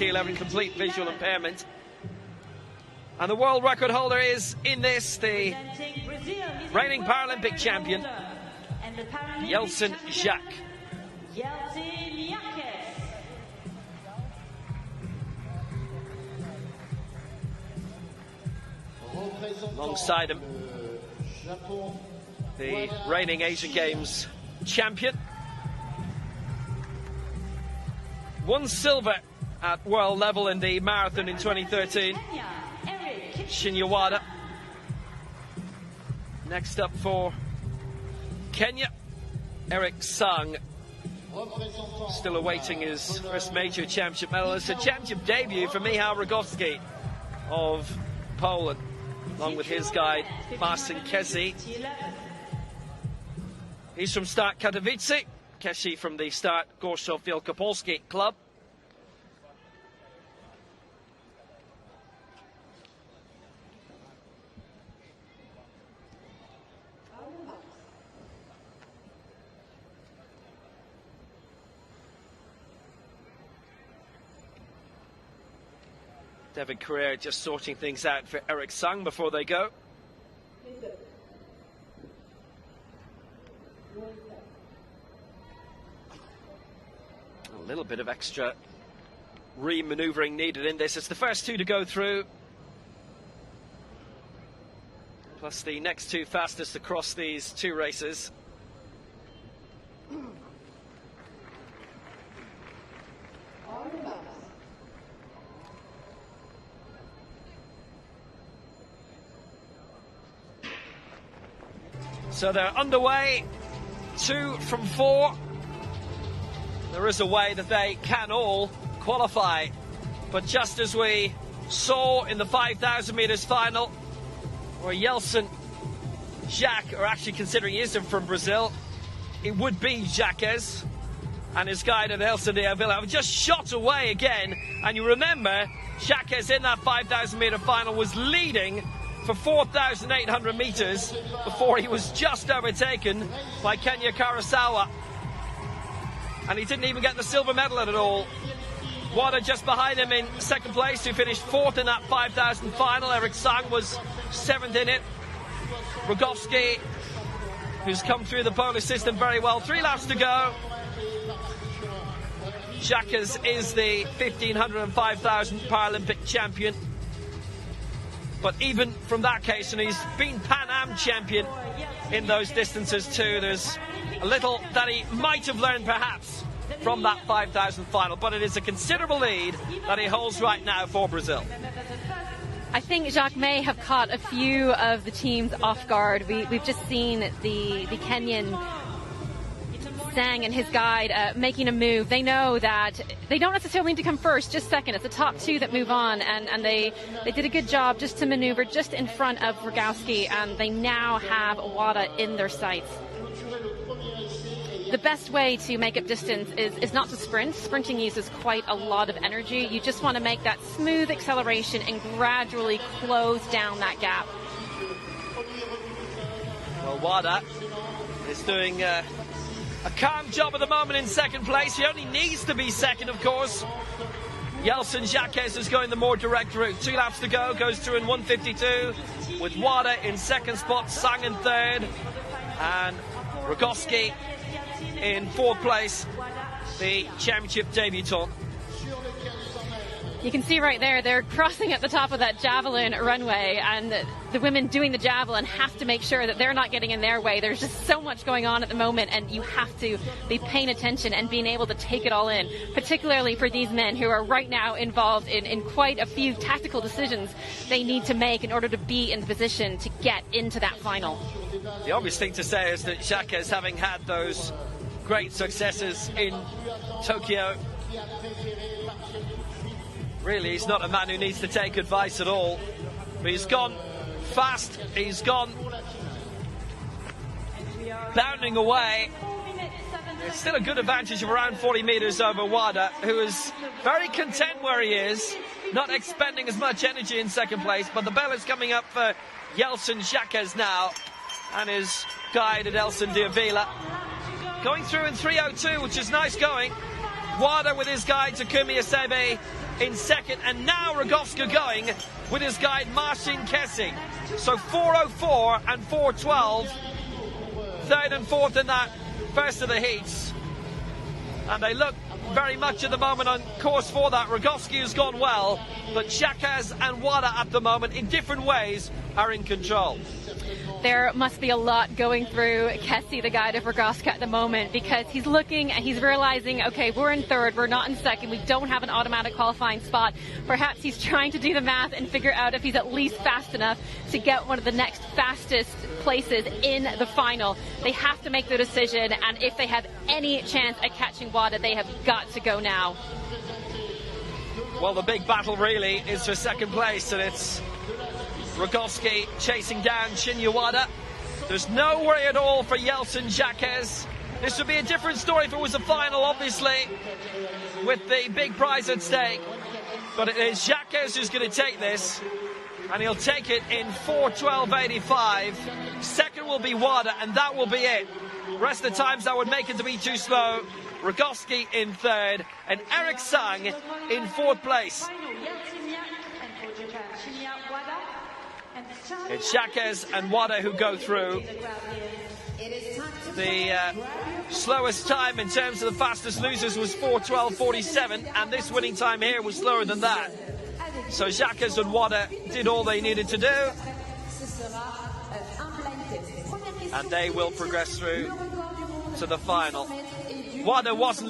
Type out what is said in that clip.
T11 complete visual impairment. And the world record holder is in this, the reigning Paralympic champion, Edelson Jacques. Alongside him, the reigning Asian Games champion. Won silver at world level in the marathon in 2013. Shinya. Next up for Kenya, Eric Sang, still awaiting his first major championship medal. It's a championship debut for Michał Rogowski of Poland, along with his guide Marcin Kesi. He's from Start Katowice, Kesi from the Start Gorzów Wielkopolski club. David Carrere just sorting things out for Eric Sang before they go. A little bit of extra re-maneuvering needed in this. It's the first two to go through, plus the next two fastest across these two races. So they're underway, 2 from 4. There is a way that they can all qualify. But just as we saw in the 5,000 meters final, where Edelson Jacques are actually considering he isn't from Brazil, it would be Jacques and his guide Edelson de Ávila have just shot away again. And you remember, Jacques in that 5,000 meter final was leading for 4,800 meters before he was just overtaken by Kenya Karasawa. And he didn't even get the silver medal at all. Wada just behind him in second place, who finished 4th in that 5,000 final. Eric Sang was 7th in it. Rogowski, who's come through the Polish system very well. 3 laps to go. Jacques is the 1,500 and 5,000 Paralympic champion. But even from that case, and he's been Pan Am champion in those distances too, there's a little that he might have learned perhaps from that 5,000 final, but it is a considerable lead that he holds right now for Brazil. I think Jacques may have caught a few of the teams off guard. We've just seen the Kenyan Sang and his guide making a move. They know that they don't necessarily need to come first, just second. It's the top 2 that move on, and they did a good job just to maneuver just in front of Rogowski, and they now have Wada in their sights. The best way to make up distance is not to sprint. Sprinting uses quite a lot of energy. You just want to make that smooth acceleration and gradually close down that gap. Well, Wada is doing a calm job at the moment in second place. He only needs to be second, of course. Edelson Jacques is going the more direct route. 2 laps to go, goes through in 1:52, with Wada in second spot, Sang in third, and Rogowski in 4th place, the championship debutant. You can see right there, they're crossing at the top of that javelin runway, and the women doing the javelin have to make sure that they're not getting in their way. There's just so much going on at the moment, and you have to be paying attention and being able to take it all in, particularly for these men who are right now involved in quite a few tactical decisions they need to make in order to be in position to get into that final. The obvious thing to say is that Jacques, having had those great successes in Tokyo, really, he's not a man who needs to take advice at all. But he's gone fast, he's gone bounding away. It's still a good advantage of around 40 meters over Wada, who is very content where he is, not expending as much energy in second place. But the bell is coming up for Edelson Jacques now, and his guide Edelson de Ávila going through in 3:02, which is nice going. Wada with his guide Takumi Asebe in second, and now Rogowska going with his guide Marcin Kessi. So 4:04 and 4:12, third and fourth in that first of the heats. And they look very much at the moment on course for that. Rogowski has gone well, but Jacques and Wada at the moment, in different ways, are in control. There must be a lot going through Kessi, the guide of Rogowska, at the moment, because he's looking and he's realizing, okay, we're in third, we're not in second, we don't have an automatic qualifying spot. Perhaps he's trying to do the math and figure out if he's at least fast enough to get one of the next fastest places in the final. They have to make the decision, and if they have any chance at catching Wada, they have got to go now. Well, the big battle really is for second place, and it's Rogowski chasing down Shinya Wada. There's no worry at all for Edelson Jacques. This would be a different story if it was a final, obviously, with the big prize at stake. But it is Jacques who's going to take this, and he'll take it in 4:12.85. Second will be Wada, and that will be it. Rest of the times that would make it to be too slow. Rogowski in third, and Eric Sang in fourth place. It's Jacques and Wada who go through. The slowest time in terms of the fastest losers was 4:12.47, and this winning time here was slower than that. So Jacques and Wada did all they needed to do, and they will progress through to the final. Wada wasn't looking